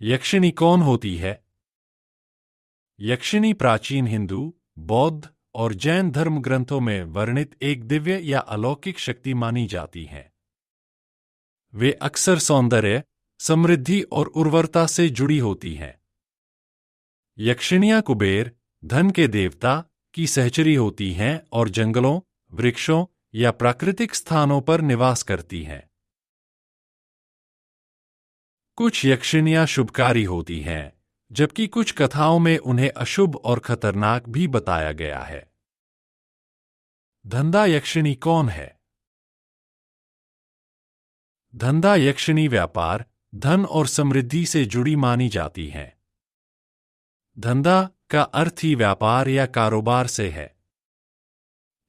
यक्षिणी कौन होती है? यक्षिणी प्राचीन हिंदू, बौद्ध और जैन धर्म ग्रंथों में वर्णित एक दिव्य या अलौकिक शक्ति मानी जाती हैं। वे अक्सर सौंदर्य, समृद्धि और उर्वरता से जुड़ी होती हैं। यक्षिणियां कुबेर, धन के देवता, की सहचरी होती हैं और जंगलों, वृक्षों या प्राकृतिक स्थानों पर निवास करती हैं। कुछ यक्षिणियां शुभकारी होती हैं, जबकि कुछ कथाओं में उन्हें अशुभ और खतरनाक भी बताया गया है। धंधा यक्षिणी कौन है? धंधा यक्षिणी व्यापार, धन और समृद्धि से जुड़ी मानी जाती हैं। धंधा का अर्थ ही व्यापार या कारोबार से है।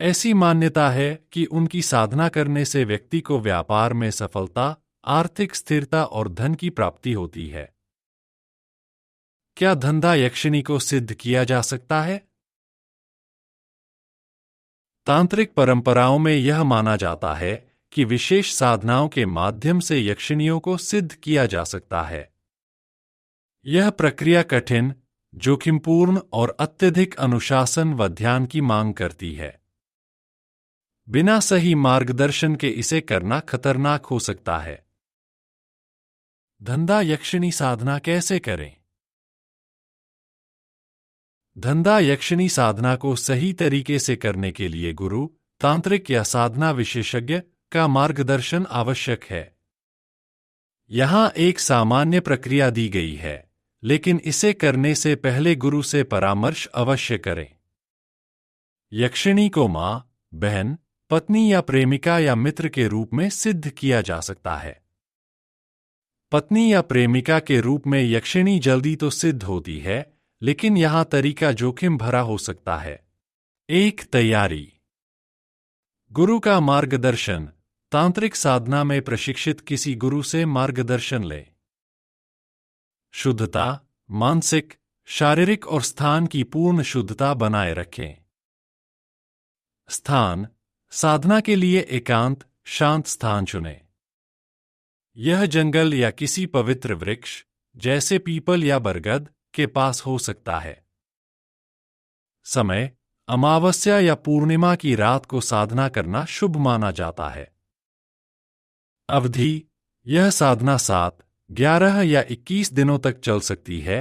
ऐसी मान्यता है कि उनकी साधना करने से व्यक्ति को व्यापार में सफलता, आर्थिक स्थिरता और धन की प्राप्ति होती है। क्या धंधा यक्षिणी को सिद्ध किया जा सकता है? तांत्रिक परंपराओं में यह माना जाता है कि विशेष साधनाओं के माध्यम से यक्षिणियों को सिद्ध किया जा सकता है। यह प्रक्रिया कठिन, जोखिमपूर्ण और अत्यधिक अनुशासन व ध्यान की मांग करती है। बिना सही मार्गदर्शन के इसे करना खतरनाक हो सकता है। धंधा यक्षिणी साधना कैसे करें? धंधा यक्षिणी साधना को सही तरीके से करने के लिए गुरु, तांत्रिक या साधना विशेषज्ञ का मार्गदर्शन आवश्यक है। यहां एक सामान्य प्रक्रिया दी गई है, लेकिन इसे करने से पहले गुरु से परामर्श अवश्य करें। यक्षिणी को मां, बहन, पत्नी या प्रेमिका या मित्र के रूप में सिद्ध किया जा सकता है। पत्नी या प्रेमिका के रूप में यक्षिणी जल्दी तो सिद्ध होती है, लेकिन यहां तरीका जोखिम भरा हो सकता है। एक तैयारी। गुरु का मार्गदर्शन। तांत्रिक साधना में प्रशिक्षित किसी गुरु से मार्गदर्शन लें। शुद्धता, मानसिक, शारीरिक और स्थान की पूर्ण शुद्धता बनाए रखें। स्थान, साधना के लिए एकांत, शांत स्थान चुनें। यह जंगल या किसी पवित्र वृक्ष, जैसे पीपल या बरगद, के पास हो सकता है। समय, अमावस्या या पूर्णिमा की रात को साधना करना शुभ माना जाता है। अवधि, यह साधना 7, 11 या 21 दिनों तक चल सकती है।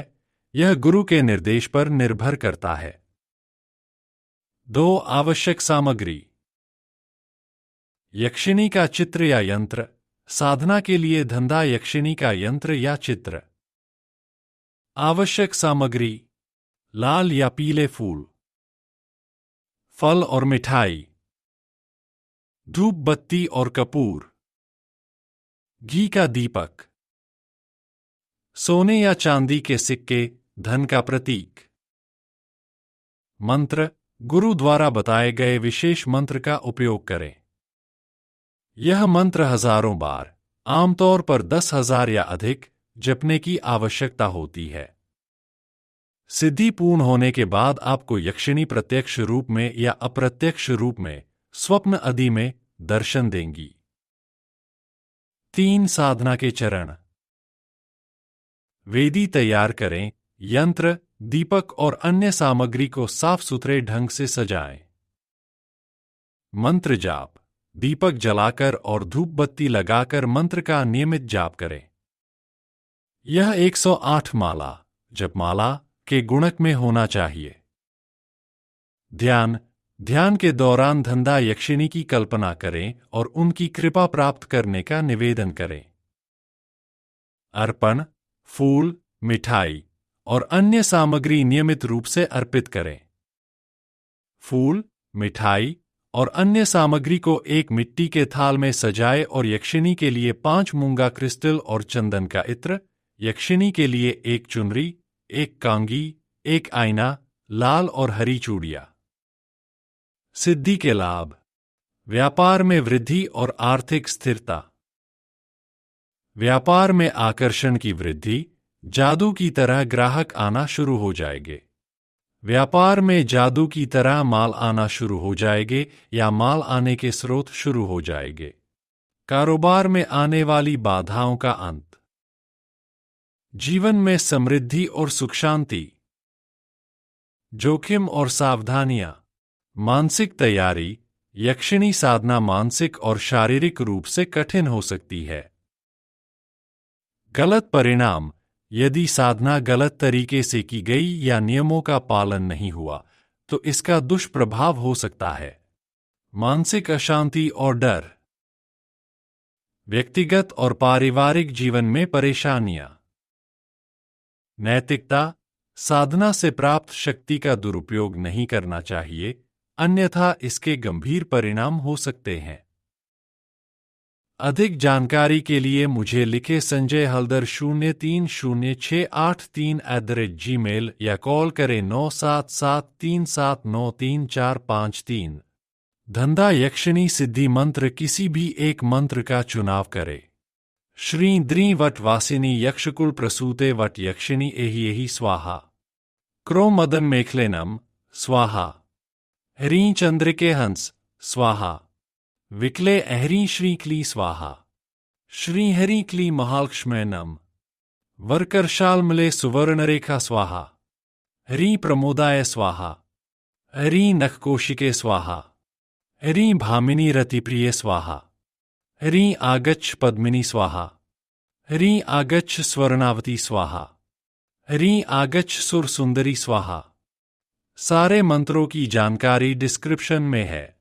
यह गुरु के निर्देश पर निर्भर करता है। 2 आवश्यक सामग्री। यक्षिणी का चित्र या यंत्र। साधना के लिए धंधा यक्षिणी का यंत्र या चित्र। आवश्यक सामग्री: लाल या पीले फूल, फल और मिठाई, धूप बत्ती और कपूर, घी का दीपक, सोने या चांदी के सिक्के, धन का प्रतीक। मंत्र: गुरु द्वारा बताए गए विशेष मंत्र का उपयोग करें। यह मंत्र हजारों बार, आमतौर पर 10,000 या अधिक, जपने की आवश्यकता होती है। सिद्धि पूर्ण होने के बाद आपको यक्षिणी प्रत्यक्ष रूप में या अप्रत्यक्ष रूप में, स्वप्न आदि में दर्शन देंगी। 3 साधना के चरण। वेदी तैयार करें। यंत्र, दीपक और अन्य सामग्री को साफ सुथरे ढंग से सजाएं। मंत्र जाप: दीपक जलाकर और धूप बत्ती लगाकर मंत्र का नियमित जाप करें। यह 108 माला, जपमाला के गुणक में होना चाहिए। ध्यान के दौरान धंधा यक्षिणी की कल्पना करें और उनकी कृपा प्राप्त करने का निवेदन करें। अर्पण: फूल, मिठाई और अन्य सामग्री नियमित रूप से अर्पित करें। फूल, मिठाई और अन्य सामग्री को एक मिट्टी के थाल में सजाएं और यक्षिणी के लिए 5 मूंगा क्रिस्टल और चंदन का इत्र, यक्षिणी के लिए 1 चुनरी, 1 कांगी, 1 आईना, लाल और हरी चूड़ियां। सिद्धि के लाभ: व्यापार में वृद्धि और आर्थिक स्थिरता। व्यापार में आकर्षण की वृद्धि, जादू की तरह ग्राहक आना शुरू हो जाएंगे। व्यापार में जादू की तरह माल आना शुरू हो जाएंगे या माल आने के स्रोत शुरू हो जाएंगे। कारोबार में आने वाली बाधाओं का अंत। जीवन में समृद्धि और सुख शांति। जोखिम और सावधानियां। मानसिक तैयारी। यक्षिणी साधना मानसिक और शारीरिक रूप से कठिन हो सकती है। गलत परिणाम। यदि साधना गलत तरीके से की गई या नियमों का पालन नहीं हुआ तो इसका दुष्प्रभाव हो सकता है। मानसिक अशांति और डर। व्यक्तिगत और पारिवारिक जीवन में परेशानियां। नैतिकता। साधना से प्राप्त शक्ति का दुरुपयोग नहीं करना चाहिए, अन्यथा इसके गंभीर परिणाम हो सकते हैं। अधिक जानकारी के लिए मुझे लिखें संजय हल्दर 030683@gmail या कॉल करें 9773793453। धंधा यक्षिणी सिद्धि मंत्र। किसी भी एक मंत्र का चुनाव करें। श्री द्री वट वासिनी यक्षकुल प्रसूते वट यक्षिणी एहि स्वाहा। क्रो मदन मेखलेनम स्वाहा। ह्रीं चंद्रिके हंस स्वाहा। विकले अह्रीं श्री क्ली स्वाहा। श्री हरि क्ली महालक्ष्मय नम। वरकरशालमले सुवर्णरेखा स्वाहा। ह्रीं प्रमोदाय स्वाहा। ह्रीं नखकोशिके स्वाहा। ह्रीं भामिनी रतिप्रिय स्वाहा। ह्रीं आगच्छ पद्मिनी स्वाहा। ह्रीं आगच्छ स्वर्णावती स्वाहा। ह्रीं आगच्छ सुर सुंदरी स्वाहा। सारे मंत्रों की जानकारी डिस्क्रिप्शन में है।